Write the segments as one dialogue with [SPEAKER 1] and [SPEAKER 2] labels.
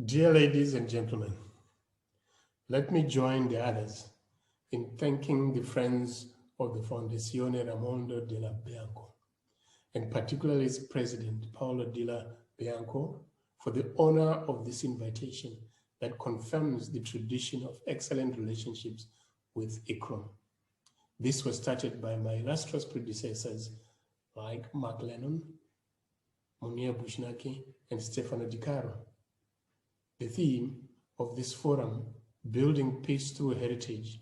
[SPEAKER 1] Dear ladies and gentlemen, let me join the others in thanking the friends of the Fondazione Raimondo della Bianco, and particularly its president, Paolo Della Bianco, for the honor of this invitation that confirms the tradition of excellent relationships with ICCROM. This was started by my illustrious predecessors like Mark Lennon, Munir Bushnaki, and Stefano Di Caro. The theme of this forum, Building Peace Through Heritage,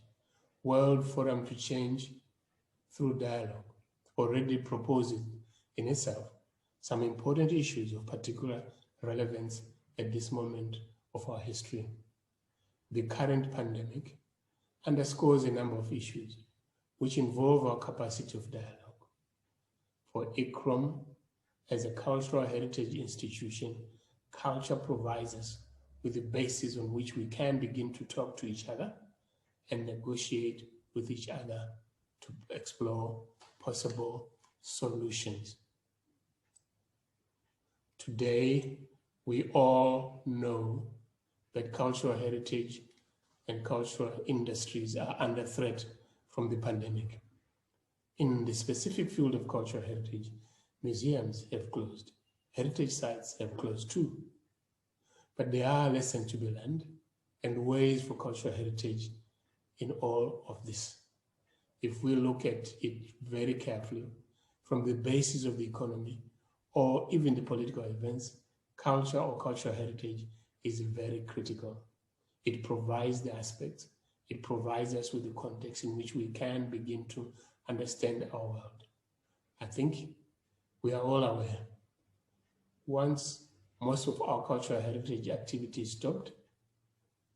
[SPEAKER 1] World Forum to Change Through Dialogue, already proposes in itself some important issues of particular relevance at this moment of our history. The current pandemic underscores a number of issues which involve our capacity of dialogue. For ICCROM, as a cultural heritage institution, culture provides us with the basis on which we can begin to talk to each other and negotiate with each other to explore possible solutions. Today, we all know that cultural heritage and cultural industries are under threat from the pandemic. In the specific field of cultural heritage, museums have closed, heritage sites have closed too. But there are lessons to be learned and ways for cultural heritage in all of this. If we look at it very carefully, from the basis of the economy or even the political events, culture or cultural heritage is very critical. It provides the aspects, it provides us with the context in which we can begin to understand our world. I think we are all aware. Once most of our cultural heritage activities stopped,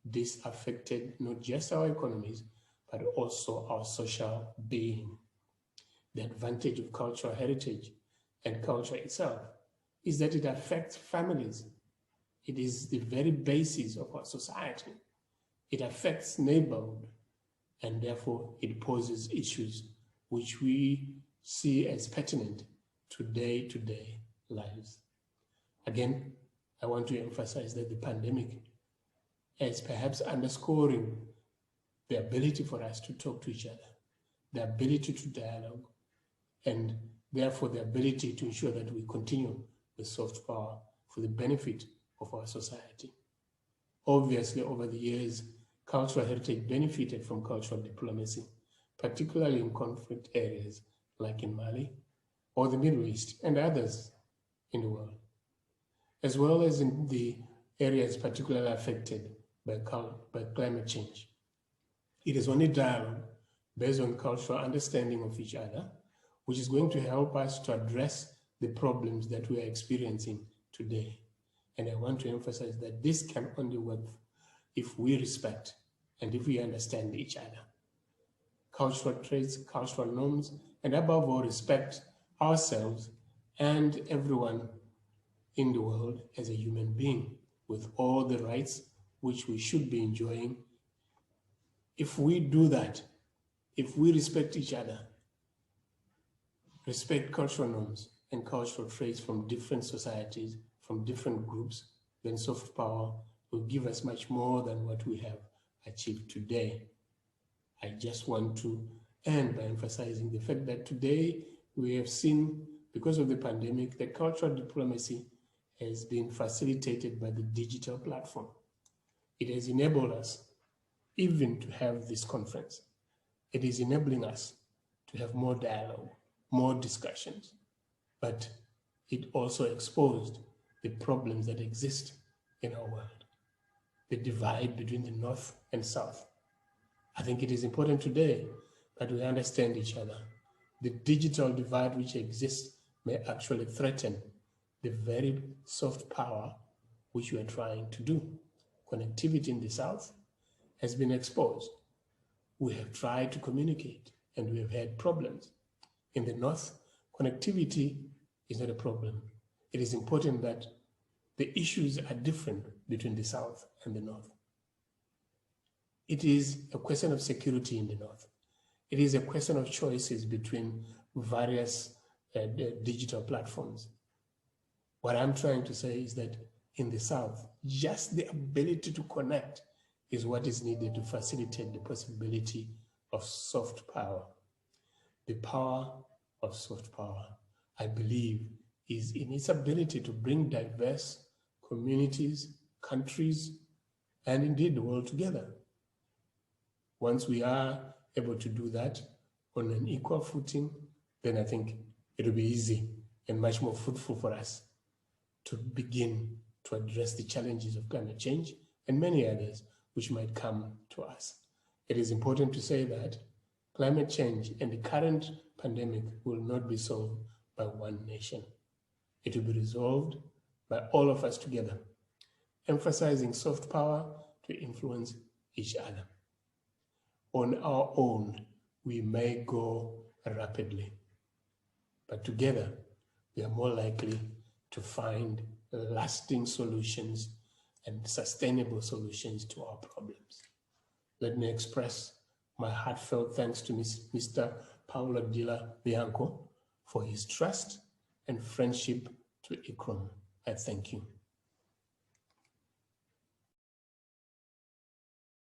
[SPEAKER 1] this affected not just our economies, but also our social being. The advantage of cultural heritage and culture itself is that it affects families. It is the very basis of our society. It affects neighborhood, and therefore it poses issues which we see as pertinent to day-to-day lives. Again, I want to emphasize that the pandemic is perhaps underscoring the ability for us to talk to each other, the ability to dialogue, and therefore the ability to ensure that we continue with soft power for the benefit of our society. Obviously, over the years, cultural heritage benefited from cultural diplomacy, particularly in conflict areas like in Mali or the Middle East and others in the world, as well as in the areas particularly affected by climate change. It is only dialogue based on cultural understanding of each other which is going to help us to address the problems that we are experiencing today. And I want to emphasize that this can only work if we respect and if we understand each other. Cultural traits, cultural norms, and above all, respect ourselves and everyone in the world as a human being with all the rights which we should be enjoying. If we do that, if we respect each other, respect cultural norms and cultural traits from different societies, from different groups, then soft power will give us much more than what we have achieved today. I just want to end by emphasizing the fact that today we have seen, because of the pandemic, that cultural diplomacy has been facilitated by the digital platform. It has enabled us even to have this conference. It is enabling us to have more dialogue, more discussions, but it also exposed the problems that exist in our world, the divide between the North and South. I think it is important today that we understand each other. The digital divide which exists may actually threaten the very soft power which we are trying to do. Connectivity in the South has been exposed. We have tried to communicate and we have had problems. In the North, connectivity is not a problem. It is important that the issues are different between the South and the North. It is a question of security in the North. It is a question of choices between various digital platforms. What I'm trying to say is that in the South. Just the ability to connect is what is needed to facilitate the possibility of soft power. The power of soft power, I believe, is in its ability to bring diverse communities, countries, and indeed the world together. Once we are able to do that on an equal footing, then I think it'll be easy and much more fruitful for us to begin to address the challenges of climate change and many others which might come to us. It is important to say that climate change and the current pandemic will not be solved by one nation. It will be resolved by all of us together, emphasizing soft power to influence each other. On our own, we may go rapidly, but together we are more likely to find lasting solutions and sustainable solutions to our problems. Let me express my heartfelt thanks to Mr. Paulo Dilla Bianco for his trust and friendship to ICCROM. I thank you.